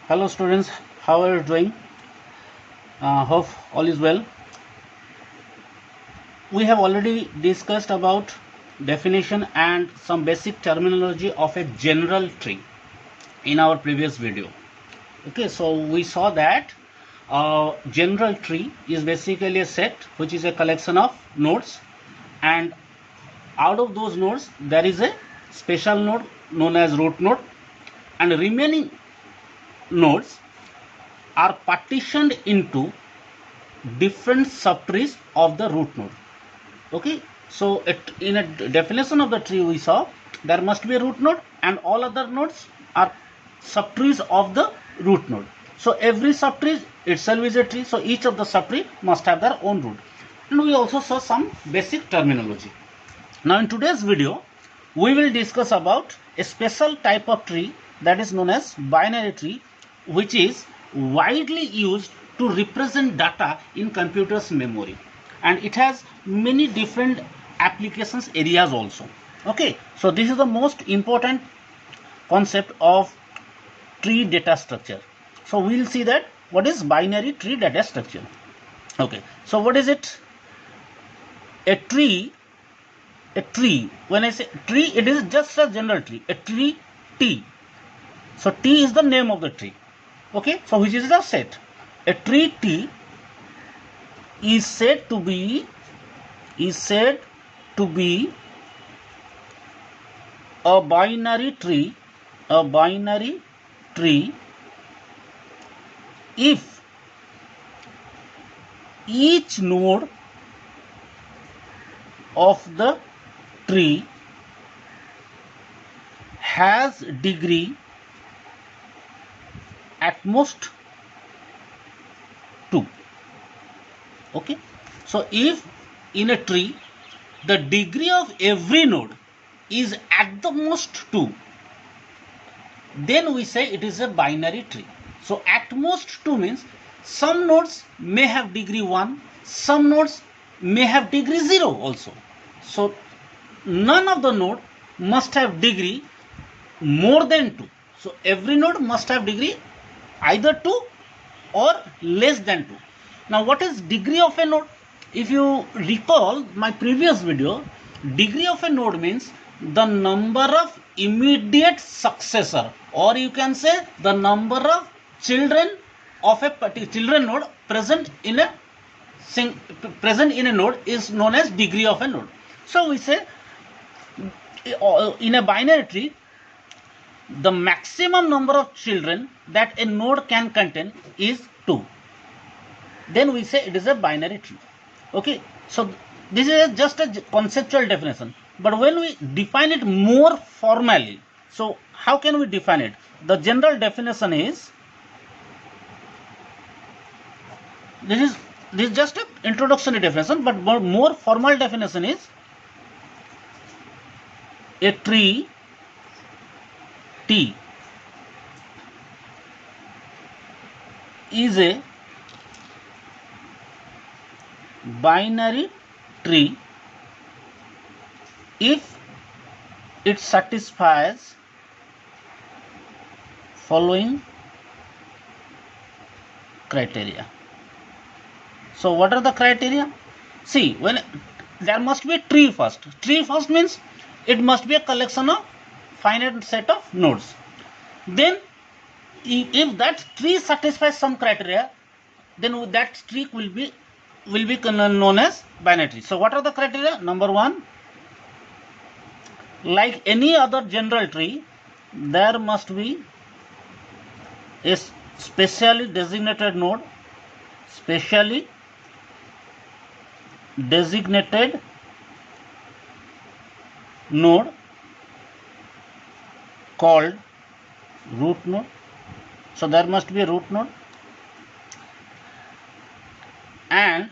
Hello students, how are you doing? Hope all is well. We have already discussed about definition and some basic terminology of a general tree in our previous video. Okay, so we saw that a general tree is basically a set which is a collection of nodes, and out of those nodes there is a special node known as root node, and remaining nodes are partitioned into different subtrees of the root node. Okay, so in a definition of the tree we saw there must be a root node and all other nodes are subtrees of the root node. So every subtree itself is a tree, so each of the subtree must have their own root. And we also saw some basic terminology. Now in today's video we will discuss about a special type of tree that is known as binary tree, which is widely used to represent data in computer's memory, and it has many different applications areas also. Okay, so this is the most important concept of tree data structure. So we'll see that what is binary tree data structure. Okay, so what is it? A tree, when I say tree, it is just a general tree, a tree T. So T is the name of the tree. Okay, so which is the set. A tree T is said to be a binary tree if each node of the tree has degree at most 2. Okay, so if in a tree the degree of every node is at the most 2, then we say it is a binary tree. So at most 2 means some nodes may have degree 1, some nodes may have degree 0 also. So none of the node must have degree more than 2. So every node must have degree either 2 or less than 2. Now what is degree of a node? If you recall my previous video, degree of a node means the number of immediate successor, or you can say the number of children of a particular children node present in a node is known as degree of a node. So we say in a binary tree the maximum number of children that a node can contain is 2. Then we say it is a binary tree. Okay, so this is just a conceptual definition, but when we define it more formally, so how can we define it? The general definition is, this is just an introductory definition, but more formal definition is a tree T is a binary tree if it satisfies following criteria. So what are the criteria? See, when there must be a tree first. Tree first means it must be a collection of finite set of nodes. Then if that tree satisfies some criteria, then that tree will be known as binary tree. So what are the criteria? Number 1, like any other general tree, there must be a specially designated node called root node. So there must be a root node, and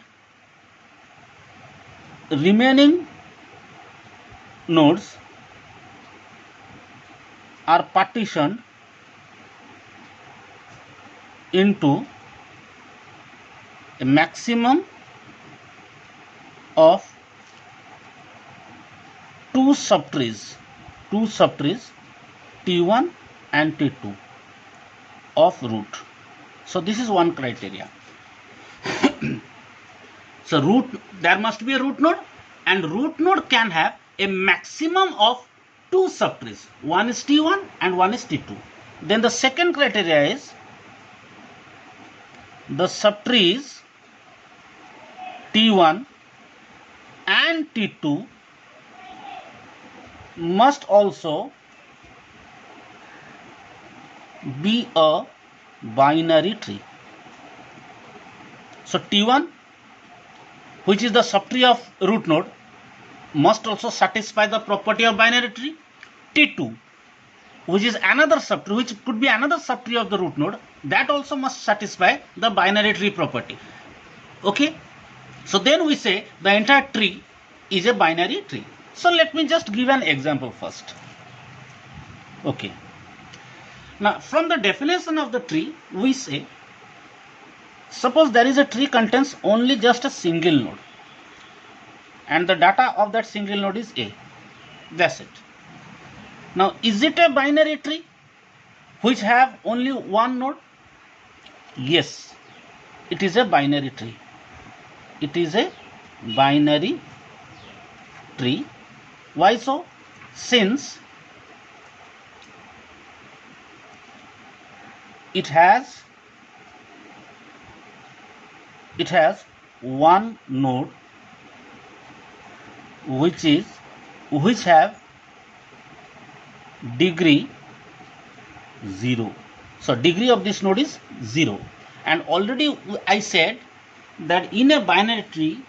remaining nodes are partitioned into a maximum of two subtrees T1 and T2. of root. So this is one criteria. So there must be a root node, and root node can have a maximum of two subtrees. One is T1 and one is T2. Then the second criteria is the subtrees T1 and T2 must also be a binary tree. So T1, which is the subtree of root node, must also satisfy the property of binary tree. T2, which is another subtree, which could be another subtree of the root node, that also must satisfy the binary tree property. Okay, so then we say the entire tree is a binary tree. So let me just give an example first. Okay, now from the definition of the tree, we say, suppose there is a tree contains only just a single node, and the data of that single node is A. That's it. Now, is it a binary tree which have only one node? Yes, it is a binary tree. It is a binary tree. Why so? Since it has one node which have degree 0. So degree of this node is 0, and already I said that in a binary tree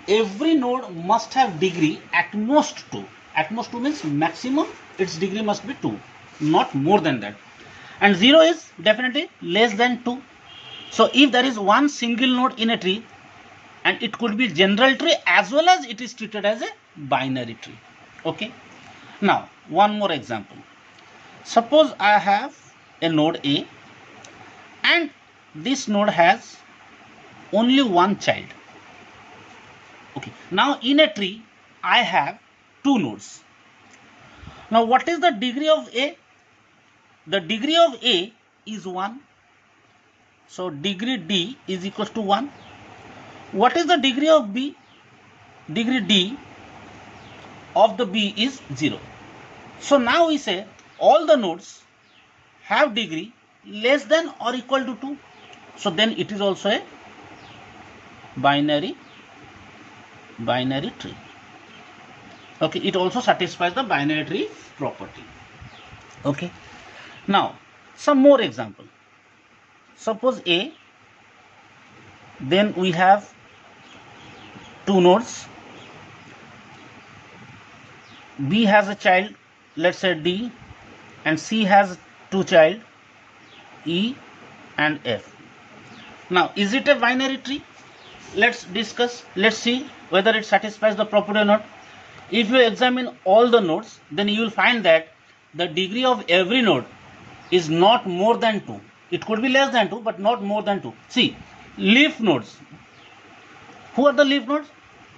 every node must have degree at most 2. At most 2 means maximum its degree must be 2, not more than that, and 0 is definitely less than 2. So if there is one single node in a tree, and it could be general tree as well as it is treated as a binary tree. Okay, now one more example. Suppose I have a node A, and this node has only one child. Okay, now in a tree I have two nodes. Now what is the degree of A? The degree of A is 1. So degree D is equals to 1. What is the degree of B? Degree D of the B is 0. So now we say all the nodes have degree less than or equal to 2. So then it is also a binary tree. Okay, it also satisfies the binary tree property. Okay, now some more example. Suppose A, then we have two nodes. B has a child, let's say D, and C has two child, E and F. Now is it a binary tree? Let's discuss. Let's see whether it satisfies the property or not. If you examine all the nodes, then you will find that the degree of every node is not more than 2. It could be less than 2, but not more than 2. See, leaf nodes. Who are the leaf nodes?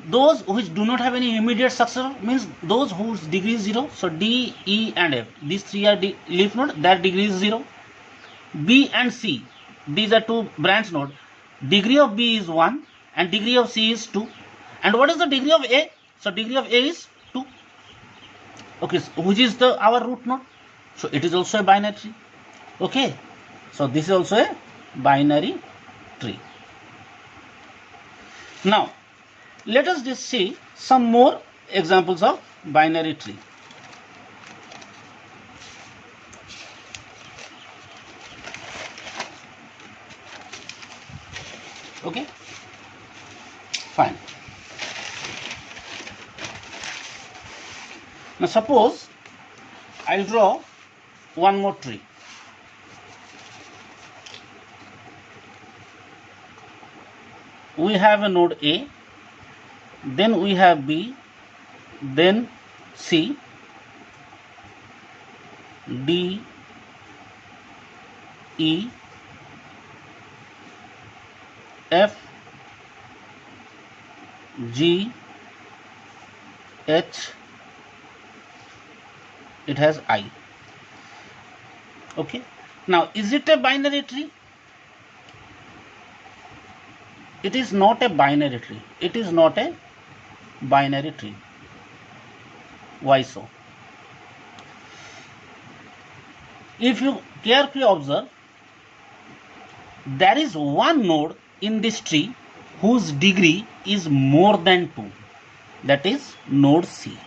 Those which do not have any immediate successor, means those whose degree is 0. So D, E and F, these three are leaf nodes, their degree is 0. B and C, these are two branch nodes. Degree of B is 1 and degree of C is 2. And what is the degree of A? So degree of A is 2. Okay, so which is our root node? So it is also a binary tree. Okay, so this is also a binary tree. Now let us just see some more examples of binary tree. Okay, fine. Now suppose I'll draw one more tree. We have a node A, then we have B, then C, D, E, F, G, H, it has I. Okay, Now, is it a binary tree? It is not a binary tree. It is not a binary tree. Why so? If you carefully observe, there is one node in this tree whose degree is more than 2. That is node C.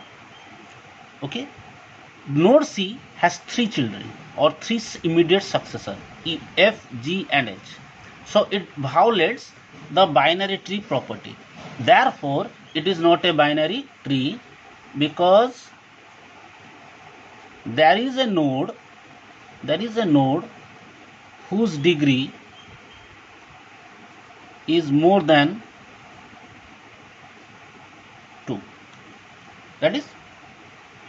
Okay. Node C has 3 children or 3 immediate successors, F, G and H. So it violates the binary tree property. Therefore, it is not a binary tree because there is a node whose degree is more than 2. That is,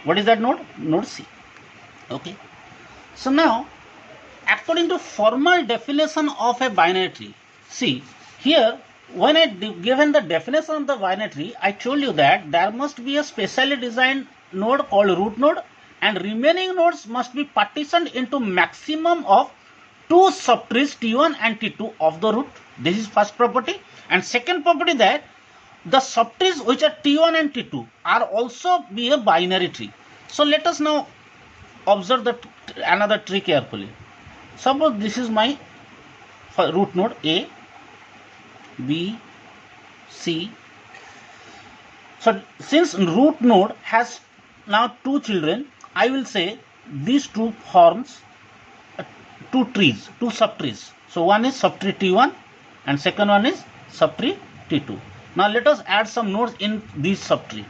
what is that node? Node C. Okay. So now, according to formal definition of a binary tree, see here, when I given the definition of the binary tree, I told you that there must be a specially designed node called root node, and remaining nodes must be partitioned into maximum of 2 subtrees T1 and T2 of the root. This is first property. And second property, that the subtrees which are T1 and T2 are also be a binary tree. So let us now observe another tree carefully. Suppose this is my root node A, B, C. So since root node has now 2 children, I will say these 2 forms 2 trees, 2 subtrees. So one is subtree T1 and second one is subtree T2. Now let us add some nodes in this subtree.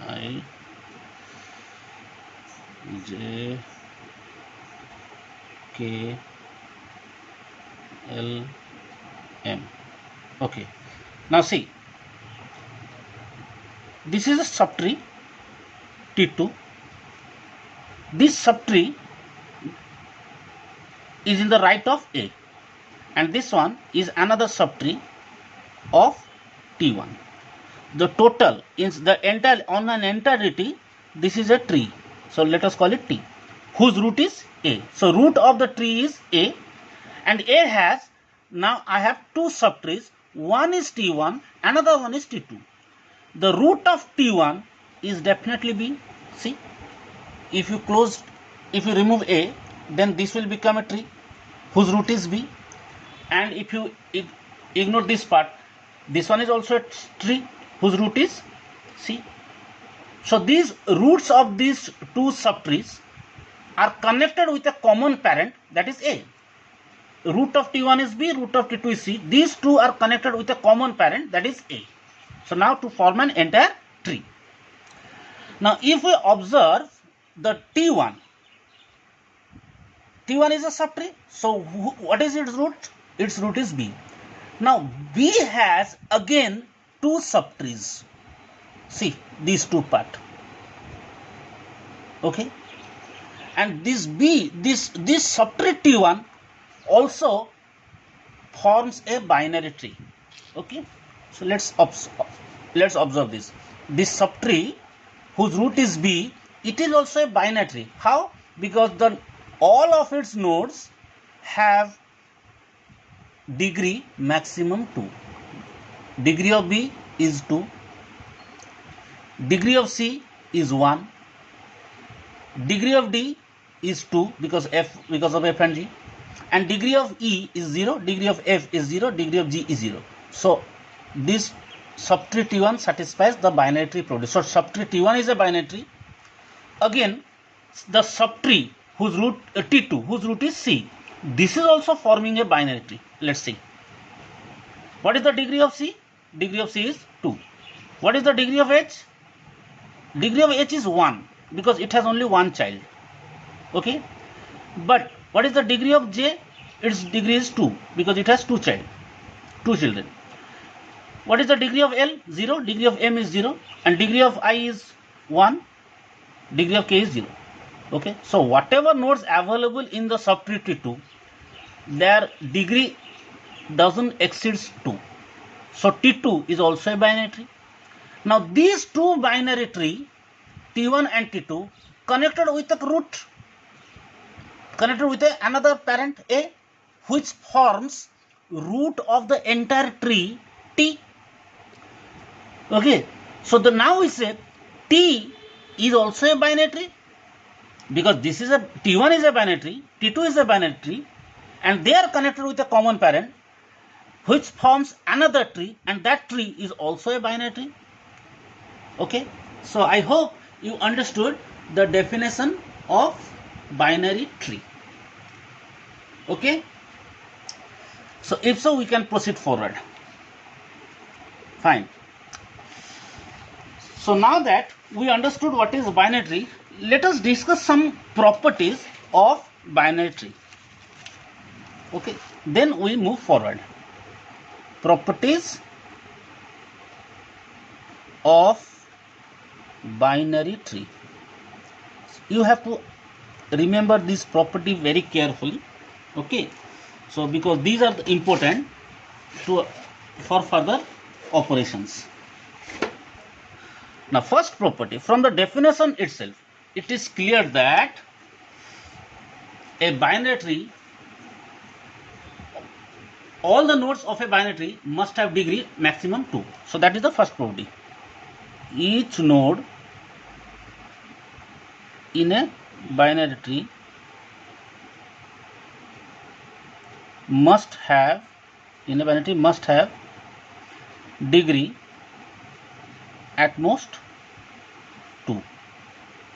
I, J, K, L, M. Okay. Now see, this is a subtree T2. This subtree is in the right of A, and this one is another subtree of T1. The total is the entire on an entirety. This is a tree, so let us call it T, whose root is A. So root of the tree is A, and A has, now I have 2 subtrees. One is T1, another one is T2. The root of T1 is definitely B. See, if you remove A, then this will become a tree whose root is B. And if you ignore this part, this one is also a tree whose root is C. So these roots of these 2 subtrees are connected with a common parent, that is A. Root of T1 is B, root of T2 is C. These 2 are connected with a common parent, that is A. So now to form an entire tree. Now if we observe the T1 is a subtree. So what is its root? Its root is B. Now B has again 2 subtrees. See these 2 part. Okay. And this B, this subtree T1 also forms a binary tree. Okay. So let's observe this. This subtree whose root is B, it is also a binary tree. How? Because all of its nodes have degree maximum 2. Degree of B is 2. Degree of C is 1. Degree of D is 2 because of F and G. And degree of E is 0. Degree of F is 0. Degree of G is 0. So this subtree T1 satisfies the binary tree property. So subtree T1 is a binary tree. Again, the subtree whose root T2, whose root is C, this is also forming a binary tree. Let's see. What is the degree of C? Degree of C is 2. What is the degree of H? Degree of H is 1 because it has only one child. Okay. But what is the degree of J? Its degree is 2 because it has 2 children. What is the degree of L? 0. Degree of M is 0. And degree of I is 1. Degree of K is 0. Okay, so whatever nodes available in the subtree T2, their degree doesn't exceed 2. So T2 is also a binary tree. Now these two binary tree, T1 and T2, connected with a root, connected with another parent A, which forms root of the entire tree T. Okay, so now we say T is also a binary tree, because this is a T1 is a binary tree, T2 is a binary tree, and they are connected with a common parent which forms another tree, and that tree is also a binary tree. Okay, so I hope you understood the definition of binary tree. Okay, so if so, we can proceed forward. Fine. So now that we understood what is binary tree, let us discuss some properties of binary tree. Okay, then we move forward. Properties of binary tree. You have to remember this property very carefully. Okay, so because these are important for further operations. Now, first property, from the definition itself, it is clear that a binary tree, all the nodes of a binary tree must have degree maximum 2. So that is the first property. Each node in a binary tree must have, degree at most 2.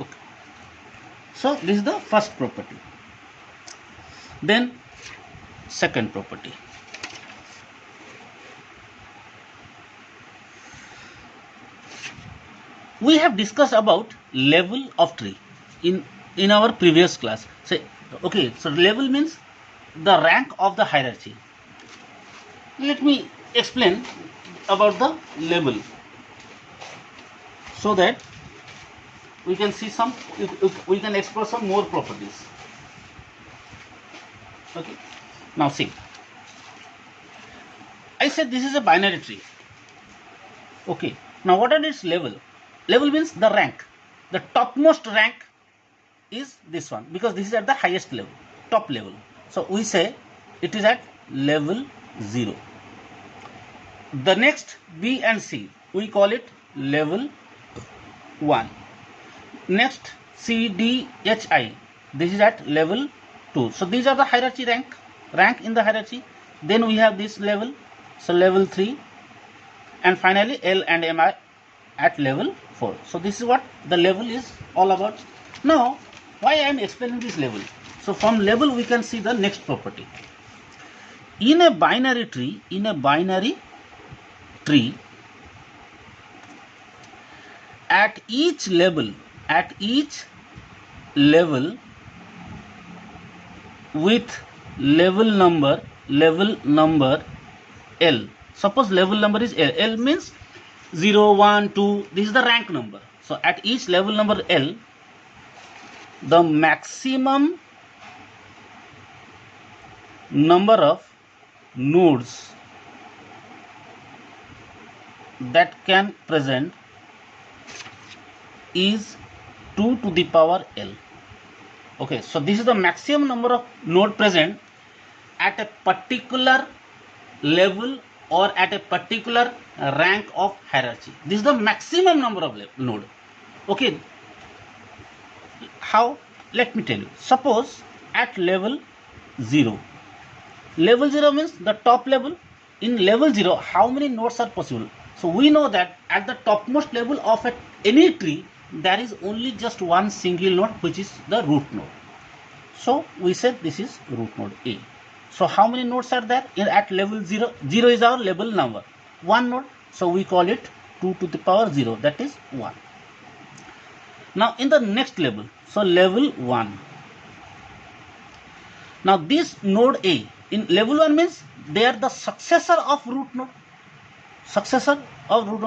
Okay. So this is the first property. Then second property. We have discussed about level of tree in our previous class. So okay, so level means the rank of the hierarchy. Let me explain about the level so that we can see some, we can explore some more properties. Okay, now see, I said this is a binary tree. Okay, now what are its level? Level means the rank. The topmost rank is this one, because this is at the highest level, top level. So we say it is at level 0. The next B and C, we call it level 1. Next C, D, H, I, this is at level 2. So these are the hierarchy rank in the hierarchy. Then we have this level, so level 3, and finally L and M are at level 4. So this is what the level is all about. Now why I am explaining this level? So from level we can see the next property. In a binary tree, at each level with level number L. Suppose level number is L. L means 0, 1, 2. This is the rank number. So at each level number L, the maximum number of nodes that can present is 2 to the power L. Okay, so this is the maximum number of node present at a particular level or at a particular rank of hierarchy. This is the maximum number of node. Okay, how? Let me tell you. Suppose at level 0. Level 0 means the top level. In level 0, how many nodes are possible? So we know that at the topmost level of any tree, there is only just one single node, which is the root node. So we said this is root node A. So how many nodes are there at level 0? 0 is our level number. One node. So we call it 2 to the power 0. That is 1. Now in the next level, so level 1. Now this node A, in level 1 means they are the successor of root node.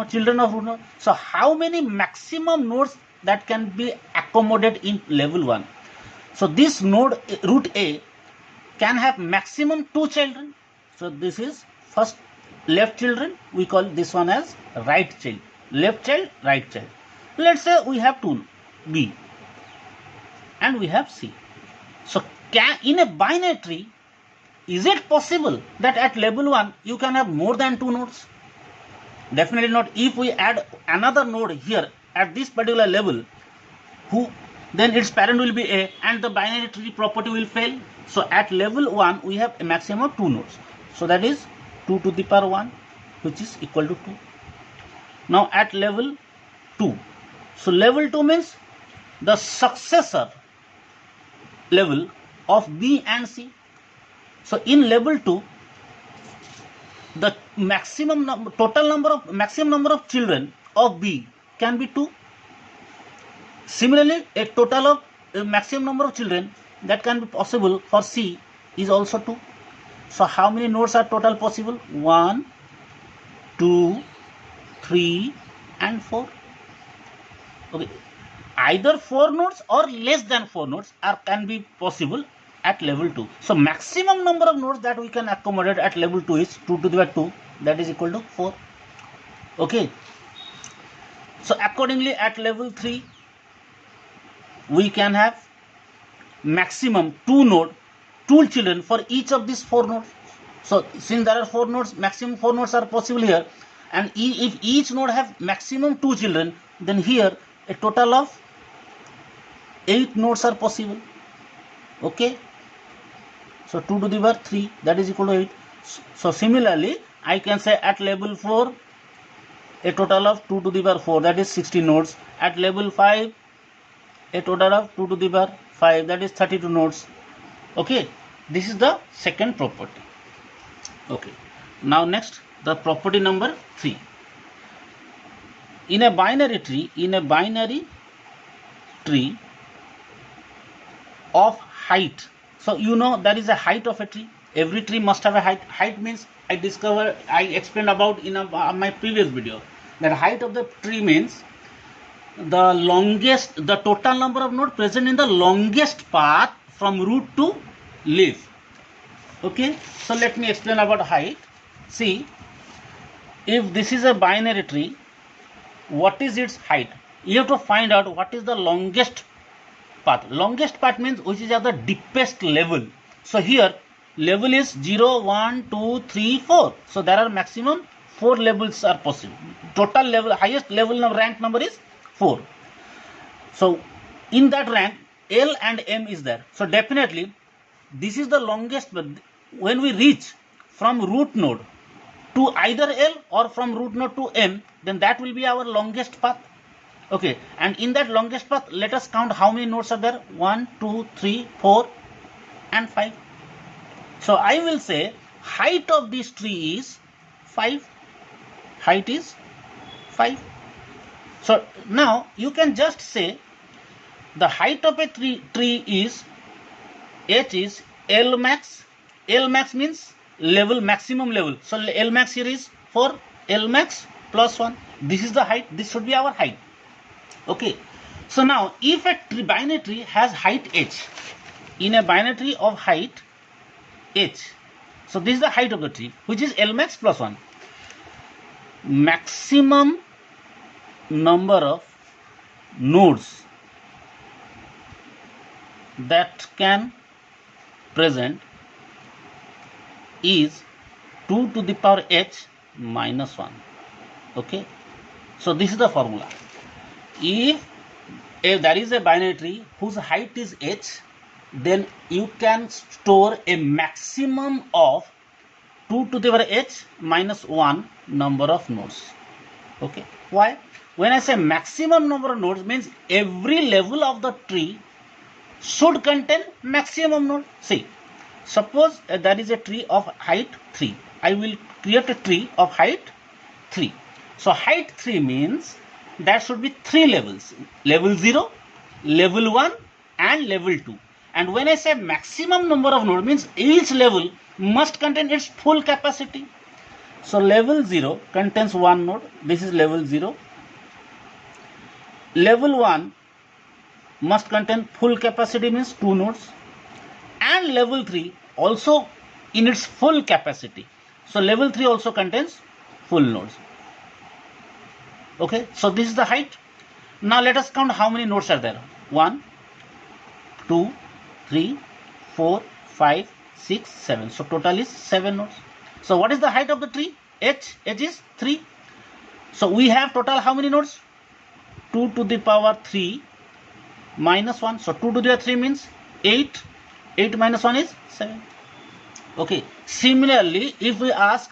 Children of root node. So how many maximum nodes that can be accommodated in level 1? So this node root A can have maximum 2 children. So this is first left children, we call this one as right child. Left child, right child. Let's say we have 2 B and we have C. So in a binary tree, is it possible that at level 1 you can have more than 2 nodes? Definitely not. If we add another node here at this particular level, then its parent will be A and the binary tree property will fail. So at level 1 we have a maximum of 2 nodes. So that is 2 to the power 1, which is equal to 2. Now at level 2. So level 2 means the successor level of B and C. So in level 2, the maximum number of children of B can be 2. Similarly, a total of maximum number of children that can be possible for C is also 2. So how many nodes are total possible? 1, 2, 3 and 4. Okay, either 4 nodes or less than 4 nodes can be possible at level 2. So maximum number of nodes that we can accommodate at level 2 is 2 to the power 2, that is equal to 4. Okay, so accordingly at level 3 we can have maximum 2 children for each of these 4 nodes. So since there are 4 nodes, maximum 4 nodes are possible here, and if each node have maximum 2 children, then here a total of 8 nodes are possible. Okay, so 2 to the power 3, that is equal to 8. So similarly I can say at level 4 a total of 2 to the power 4, that is 16 nodes. At level 5 a total of 2 to the power 5, that is 32 nodes. Okay, this is the second property. Okay, now next the property number 3. In a binary tree of height, so you know there is a height of a tree. Every tree must have a height. Height means I explained about in my previous video that height of the tree means the total number of nodes present in the longest path from root to leaf. Okay, so let me explain about height. See, if this is a binary tree, what is its height? You have to find out what is the longest path. Longest path means which is at the deepest level. So here level is 0, 1, 2, 3, 4. So there are maximum 4 levels are possible. Total level, highest level of rank number is 4. So in that rank L and M is there. So definitely this is the longest. When we reach from root node to either L or from root node to M, then that will be our longest path. Okay, and in that longest path let us count how many nodes are there. 1, 2, 3, 4 and 5. So I will say height of this tree is 5. Height is 5. So now you can just say the height of a tree is H is L max. L max means level, maximum level. So L max here is 4. L max plus 1. This is the height. This should be our height. Okay. So now if a binary tree has height H, in a binary tree of height H, so this is the height of the tree, which is L max plus 1. Maximum number of nodes that can present is 2 to the power H minus 1. Okay, so this is the formula. If there is a binary tree whose height is H, then you can store a maximum of 2 to the power H minus 1 number of nodes. Okay, why? When I say maximum number of nodes, means every level of the tree should contain maximum node. See, suppose there is a tree of height 3. I will create a tree of height 3. So height 3 means there should be 3 levels. Level 0, level 1 and level 2. And when I say maximum number of nodes, means each level must contain its full capacity. So level 0 contains 1 node. This is level 0. Level 1 must contain full capacity, means 2 nodes, and level 3 also in its full capacity. So level 3 also contains full nodes. Okay, so this is the height. Now let us count how many nodes are there. 1, 2, 3, 4, 5, 6, 7. So total is 7 nodes. So what is the height of the tree? H is 3. So we have total how many nodes? 2 to the power 3 minus 1. So 2 to the power 3 means 8. 8 minus 1 is 7. Okay. Similarly, if we ask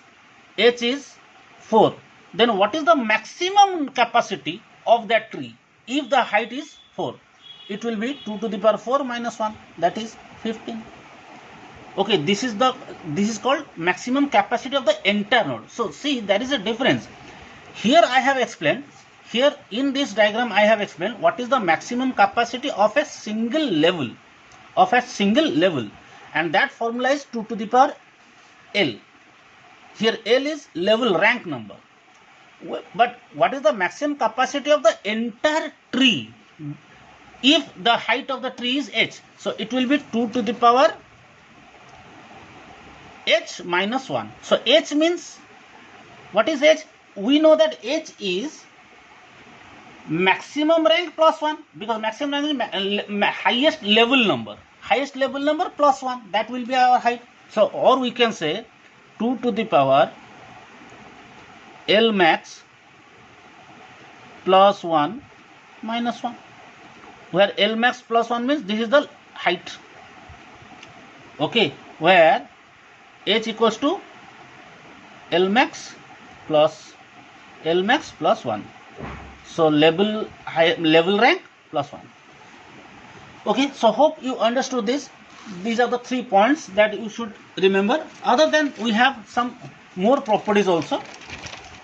H is 4, then what is the maximum capacity of that tree? If the height is 4, it will be 2 to the power 4 minus 1, that is 15. Okay, this is called maximum capacity of the entire node. So see, there is a difference. Here I have explained, here in this diagram I have explained what is the maximum capacity of a single level, and that formula is 2 to the power L. Here L is level rank number. But what is the maximum capacity of the entire tree? If the height of the tree is h, so it will be 2 to the power h minus 1. So h means, what is h? We know that h is maximum rank plus 1, because maximum rank is highest level number plus 1, that will be our height. So, or we can say 2 to the power L max plus 1 minus 1, where L max plus 1 means this is the height. Okay, where h equals to L max plus 1. So level rank plus 1. Okay, so hope you understood this. These are the 3 points that you should remember. Other than, we have some more properties also,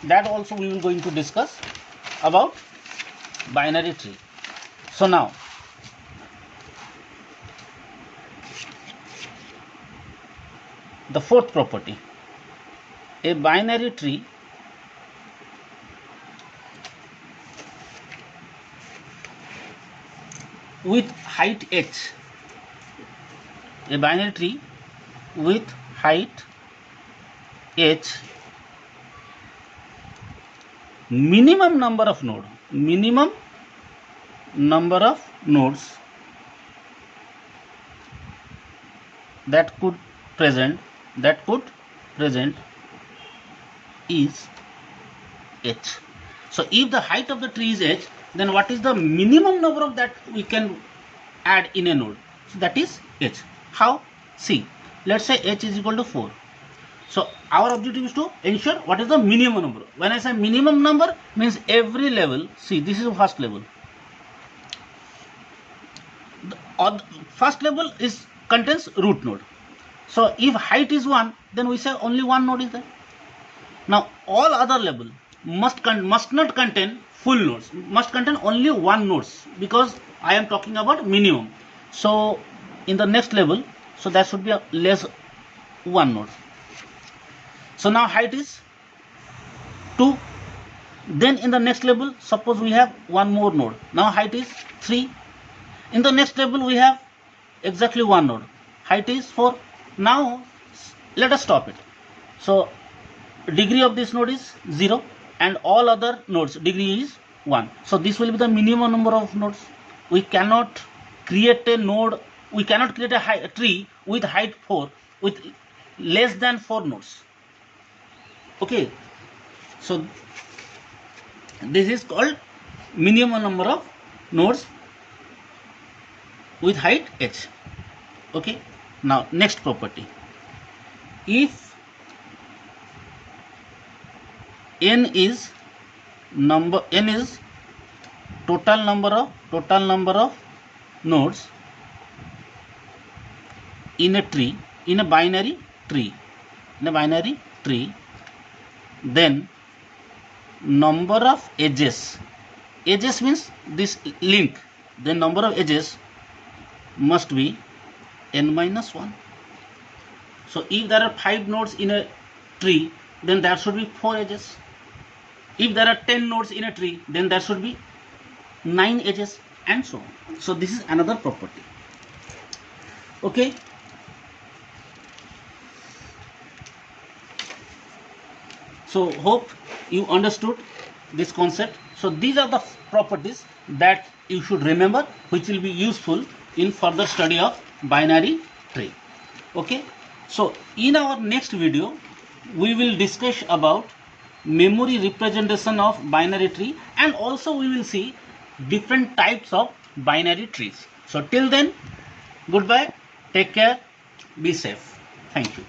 that also we will going to discuss about binary tree. So now, the fourth property, a binary tree with height h, a binary tree with height h, minimum number of nodes that could present is h. So if the height of the tree is h, then what is the minimum number of that we can add in a node? So that is h. How? See, let's say h is equal to 4. So our objective is to ensure what is the minimum number. When I say minimum number, means every level, see, this is the first level. The first level contains root node. So if height is 1, then we say only one node is there. Now all other level must not contain full nodes, must contain only one nodes, because I am talking about minimum. So in the next level, so that should be a less one node. So now height is 2. Then in the next level, suppose we have one more node. Now height is 3. In the next level we have exactly one node. Height is 4. Now let us stop it. So degree of this node is 0, and all other nodes degree is 1. So this will be the minimum number of nodes. We cannot create a node, we cannot create a tree with height 4 with less than 4 nodes. Okay, so this is called minimum number of nodes with height h. Okay, now next property, if n is total number of nodes in a tree, in a binary tree, then number of edges means this link, the number of edges must be n minus 1. So if there are 5 nodes in a tree, then there should be 4 edges. If there are 10 nodes in a tree, then there should be 9 edges, and so on. So this is another property. Okay. So hope you understood this concept. So these are the properties that you should remember, which will be useful in further study of binary tree. Okay. So in our next video, we will discuss about memory representation of binary tree, and also we will see different types of binary trees. So till then, goodbye, take care, be safe. Thank you.